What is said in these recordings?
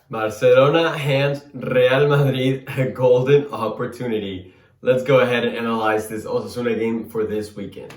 Barcelona hands Real Madrid a golden opportunity. Let's go ahead and analyze this Osasuna game for this weekend.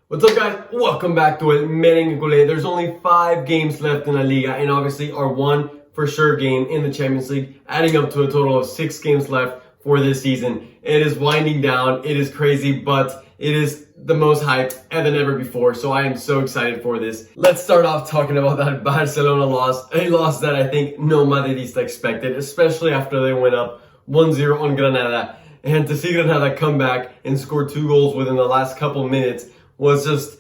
What's up, guys? Welcome back to it, Merengue Cule. There's only 5 games left in La Liga, and obviously our one for sure game in the Champions League, adding up to a total of 6 games left for this season. It is winding down, it is crazy, but it is the most hyped than ever before, so I am so excited for this. Let's start off talking about that Barcelona loss, a loss that I think no Madridista expected, especially after they went up 1-0 on Granada. And to see Granada come back and score 2 goals within the last couple minutes was just,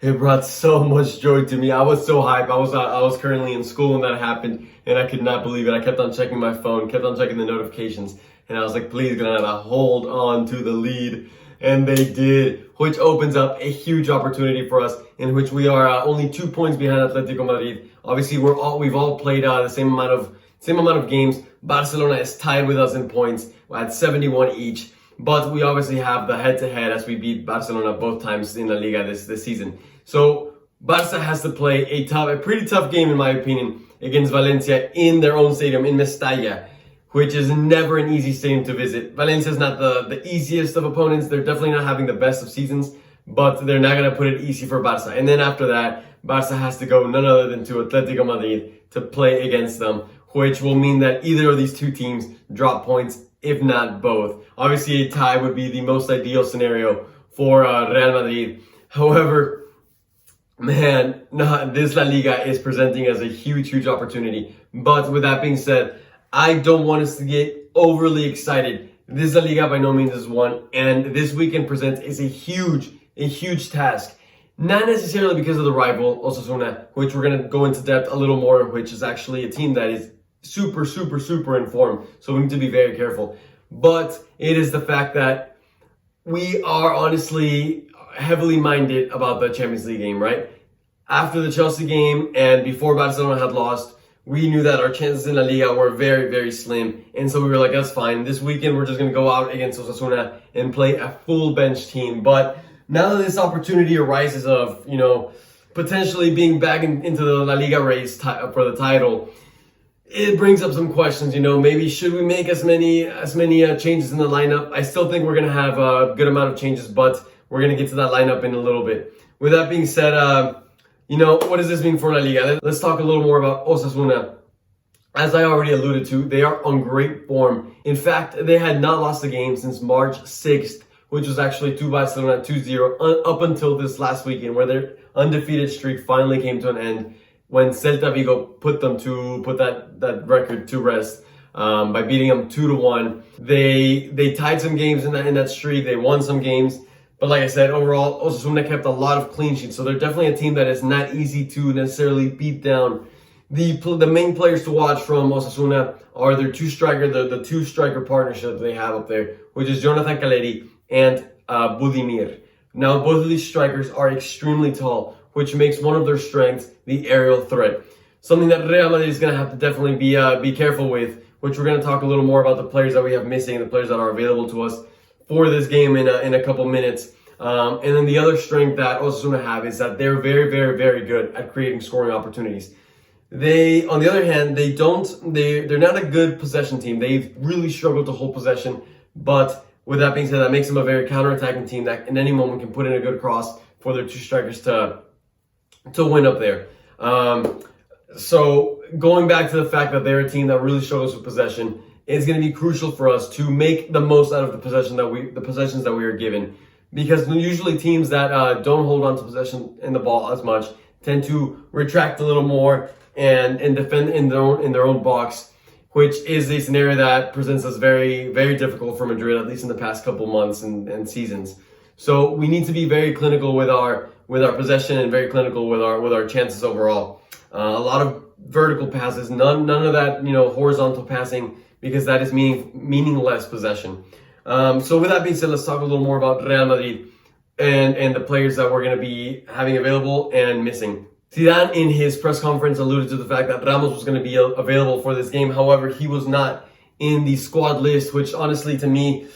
it brought so much joy to me. I was so hyped. I was currently in school when that happened, and I could not believe it. I kept on checking my phone, kept on checking the notifications, and I was like, please, Granada, hold on to the lead. And they did, which opens up a huge opportunity for us, in which we are only 2 points behind Atletico Madrid. Obviously, we've all played the same amount of games. Barcelona is tied with us in points at 71 each. But we obviously have the head-to-head as we beat Barcelona both times in La Liga this season. So Barca has to play a pretty tough game, in my opinion, against Valencia in their own stadium, in Mestalla, which is never an easy stadium to visit. Valencia is not the easiest of opponents. They're definitely not having the best of seasons, but they're not going to put it easy for Barca. And then after that, Barca has to go none other than to Atletico Madrid to play against them, which will mean that either of these two teams drop points, if not both. Obviously, a tie would be the most ideal scenario for Real Madrid. However, man, this La Liga is presenting as a huge opportunity. But with that being said, I don't want us to get overly excited. This La Liga by no means is one, and this weekend presents is a huge task. Not necessarily because of the rival, Osasuna, which we're going to go into depth a little more, which is actually a team that is super informed, so we need to be very careful. But it is the fact that we are honestly heavily minded about the Champions League game, right? After the Chelsea game and before Barcelona had lost, we knew that our chances in La Liga were very slim, and so we were like, that's fine. This weekend we're just going to go out against Osasuna and play a full bench team. But now that this opportunity arises of, potentially being back into the La Liga race for the title, it brings up some questions. Maybe should we make as many changes in the lineup? I still think we're going to have a good amount of changes, but we're going to get to that lineup in a little bit. With that being said, what does this mean for La Liga? Let's talk a little more about Osasuna. As I already alluded to, they are on great form. In fact, they had not lost a game since March 6th, which was actually to Barcelona 2-0, up until this last weekend, where their undefeated streak finally came to an end, when Celta Vigo put that record to rest by beating them 2-1. They tied some games in that streak. They won some games. But like I said, overall, Osasuna kept a lot of clean sheets. So they're definitely a team that is not easy to necessarily beat down. The main players to watch from Osasuna are their the two striker partnership they have up there, which is Jonathan Caleri and Budimir. Now, both of these strikers are extremely tall, which makes one of their strengths the aerial threat. Something that Real Madrid is going to have to definitely be careful with, which we're going to talk a little more about the players that we have missing and the players that are available to us for this game in a couple minutes. And then the other strength that Osasuna have is that they're very good at creating scoring opportunities. They, on the other hand, they're not a good possession team. They've really struggled to hold possession, but with that being said, that makes them a very counter-attacking team that in any moment can put in a good cross for their two strikers to win up there. So going back to the fact that they're a team that really struggles with possession, it's going to be crucial for us to make the most out of the possessions that we are given, because usually teams that don't hold on to possession in the ball as much tend to retract a little more and defend in their own box, which is a scenario that presents us very difficult for Madrid, at least in the past couple months and seasons. So we need to be very clinical with our possession and very clinical with our chances overall. A lot of vertical passes, none of that horizontal passing, because that is meaningless possession. So with that being said, let's talk a little more about Real Madrid and the players that we're going to be having available and missing. Zidane, in his press conference, alluded to the fact that Ramos was going to be available for this game. However, he was not in the squad list, which honestly to me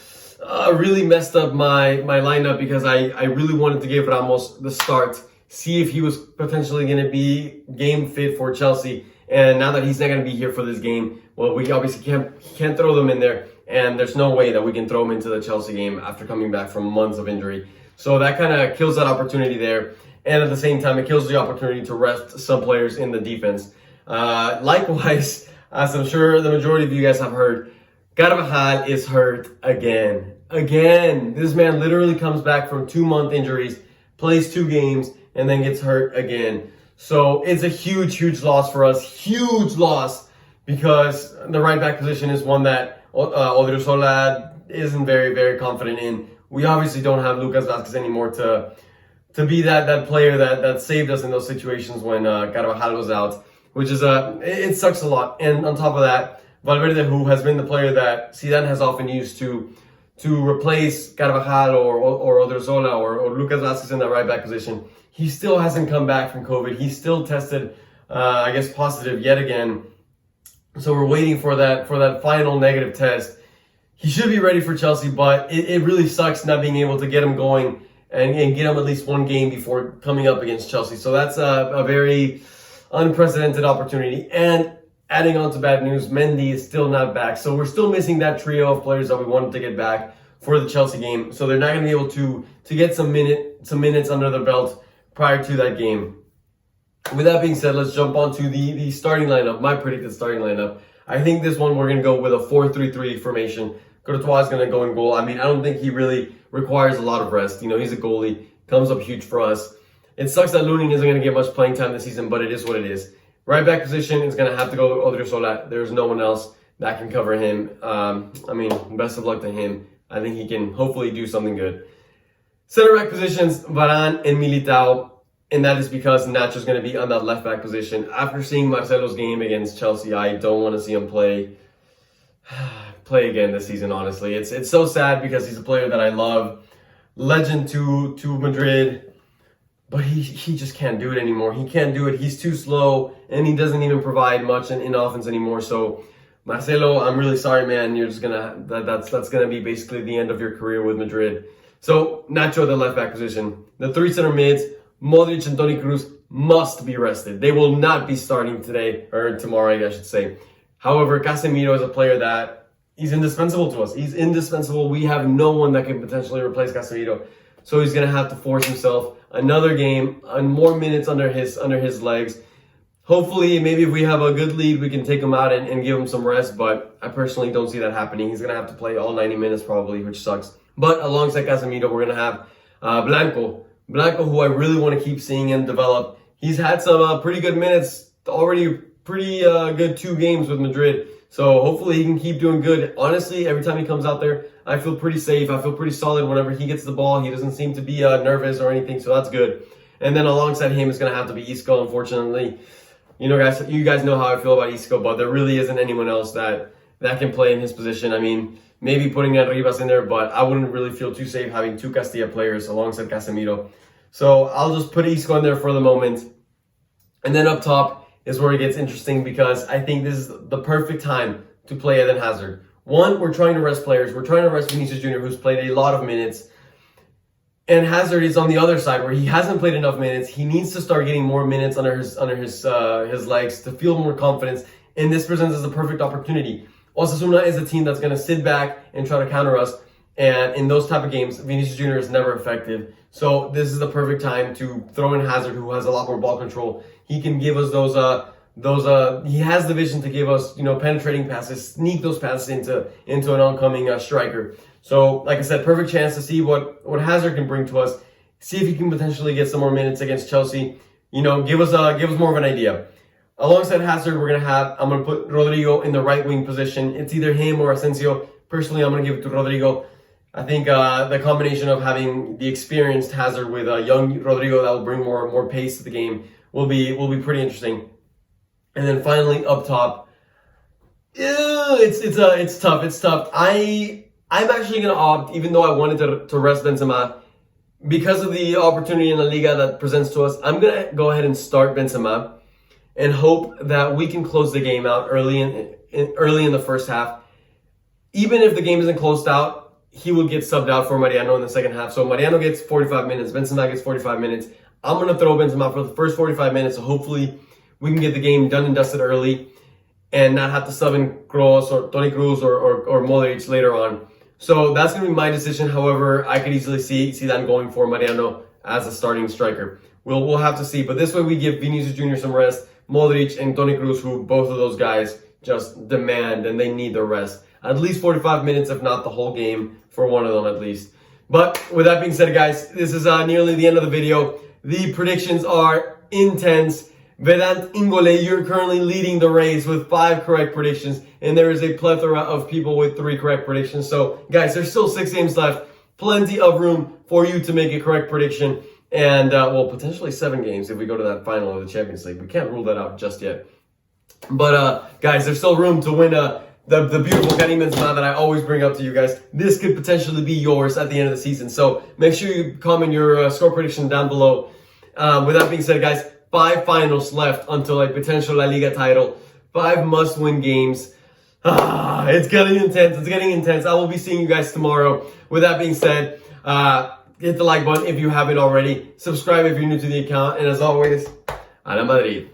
really messed up my lineup because I really wanted to give Ramos the start, see if he was potentially going to be game fit for Chelsea. And now that he's not going to be here for this game, well, we obviously can't throw them in there, and there's no way that we can throw him into the Chelsea game after coming back from months of injury. So that kind of kills that opportunity there, and at the same time, it kills the opportunity to rest some players in the defense. Likewise, as I'm sure the majority of you guys have heard, Carvajal is hurt again. This man literally comes back from 2-month injuries, plays 2 games, and then gets hurt again. So it's a huge loss for us. Huge loss, because the right back position is one that Odriozola isn't very confident in. We obviously don't have Lucas Vázquez anymore to be that player that saved us in those situations when Carvajal was out, which is it sucks a lot. And on top of that, Valverde, who has been the player that Zidane has often used to replace Carvajal or Odriozola or Lucas Vázquez in the right back position, he still hasn't come back from COVID. He's still tested, I guess, positive yet again. So we're waiting for that final negative test. He should be ready for Chelsea, but it really sucks not being able to get him going and get him at least one game before coming up against Chelsea. So that's a very unprecedented opportunity. And adding on to bad news, Mendy is still not back. So we're still missing that trio of players that we wanted to get back for the Chelsea game. So they're not going to be able to get some minutes under their belt prior to that game. With that being said, let's jump on to the starting lineup, my predicted starting lineup. I think this one we're going to go with a 4-3-3 formation. Courtois is going to go in goal. I mean, I don't think he really requires a lot of rest. You know, he's a goalie, comes up huge for us. It sucks that Lunin isn't going to get much playing time this season, but it is what it is. Right back position is going to have to go Odriozola. There's no one else that can cover him. I mean, best of luck to him. I think he can hopefully do something good. Center back positions, Varane and Militao. And that is because Nacho's going to be on that left back position. After seeing Marcelo's game against Chelsea, I don't want to see him play again this season, honestly. It's so sad because he's a player that I love. Legend to Madrid. But he just can't do it anymore. He can't do it. He's too slow, and he doesn't even provide much in offense anymore. So, Marcelo, I'm really sorry, man. You're just that's gonna be basically the end of your career with Madrid. So, Nacho, the left back position. The 3 center mids, Modric and Toni Kroos, must be rested. They will not be starting today, or tomorrow, I should say. However, Casemiro is a player that he's indispensable to us. He's indispensable. We have no one that can potentially replace Casemiro. So he's going to have to force himself another game and more minutes under his legs. Hopefully, maybe if we have a good lead, we can take him out and give him some rest. But I personally don't see that happening. He's going to have to play all 90 minutes probably, which sucks. But alongside Casemiro, we're going to have Blanco, who I really want to keep seeing him develop. He's had some pretty good minutes already, pretty good 2 games with Madrid. So hopefully he can keep doing good. Honestly, every time he comes out there, I feel pretty safe. I feel pretty solid whenever he gets the ball. He doesn't seem to be nervous or anything, so that's good. And then alongside him is going to have to be Isco, unfortunately. You know, guys, you guys know how I feel about Isco, but there really isn't anyone else that can play in his position. I mean, maybe putting Arribas in there, but I wouldn't really feel too safe having 2 Castilla players alongside Casemiro. So I'll just put Isco in there for the moment. And then up top is where it gets interesting because I think this is the perfect time to play Eden Hazard. One, we're trying to rest players. We're trying to rest Vinicius Jr., who's played a lot of minutes. And Hazard is on the other side where he hasn't played enough minutes. He needs to start getting more minutes under his legs to feel more confidence. And this presents us a perfect opportunity. Osasuna is a team that's going to sit back and try to counter us. And in those type of games, Vinicius Jr. is never effective. So this is the perfect time to throw in Hazard, who has a lot more ball control. He can give us he has the vision to give us, penetrating passes, sneak those passes into an oncoming striker. So, like I said, perfect chance to see what Hazard can bring to us. See if he can potentially get some more minutes against Chelsea. Give us more of an idea. Alongside Hazard, I'm gonna put Rodrigo in the right wing position. It's either him or Asensio. Personally, I'm gonna give it to Rodrigo. I think the combination of having the experienced Hazard with a young Rodrigo that will bring more pace to the game will be pretty interesting. And then finally up top, it's tough. It's tough. I'm actually gonna opt, even though I wanted to rest Benzema, because of the opportunity in the Liga that presents to us. I'm gonna go ahead and start Benzema and hope that we can close the game out early in the first half. Even if the game isn't closed out, he will get subbed out for Mariano in the second half. So Mariano gets 45 minutes, Benzema gets 45 minutes. I'm going to throw Benzema for the first 45 minutes, so hopefully we can get the game done and dusted early and not have to sub in Kroos or Toni Kroos or Modric later on. So that's going to be my decision. However, I could easily see that going for Mariano as a starting striker. We'll have to see. But this way we give Vinicius Jr. some rest, Modric and Toni Kroos, who both of those guys just demand and they need their rest. At least 45 minutes, if not the whole game, for one of them at least. But with that being said, guys, this is nearly the end of the video. The predictions are intense. Vedant Ingole, you're currently leading the race with 5 correct predictions, and there is a plethora of people with 3 correct predictions. So, guys, there's still 6 games left. Plenty of room for you to make a correct prediction. And, well, potentially 7 games if we go to that final of the Champions League. We can't rule that out just yet. But, guys, there's still room to win the beautiful Karim Benzema that I always bring up to you guys. This could potentially be yours at the end of the season. So make sure you comment your score prediction down below. With that being said, guys, 5 finals left until a potential La Liga title. 5 must-win games. It's getting intense. It's getting intense. I will be seeing you guys tomorrow. With that being said, hit the like button if you haven't already. Subscribe if you're new to the account. And as always, Real Madrid.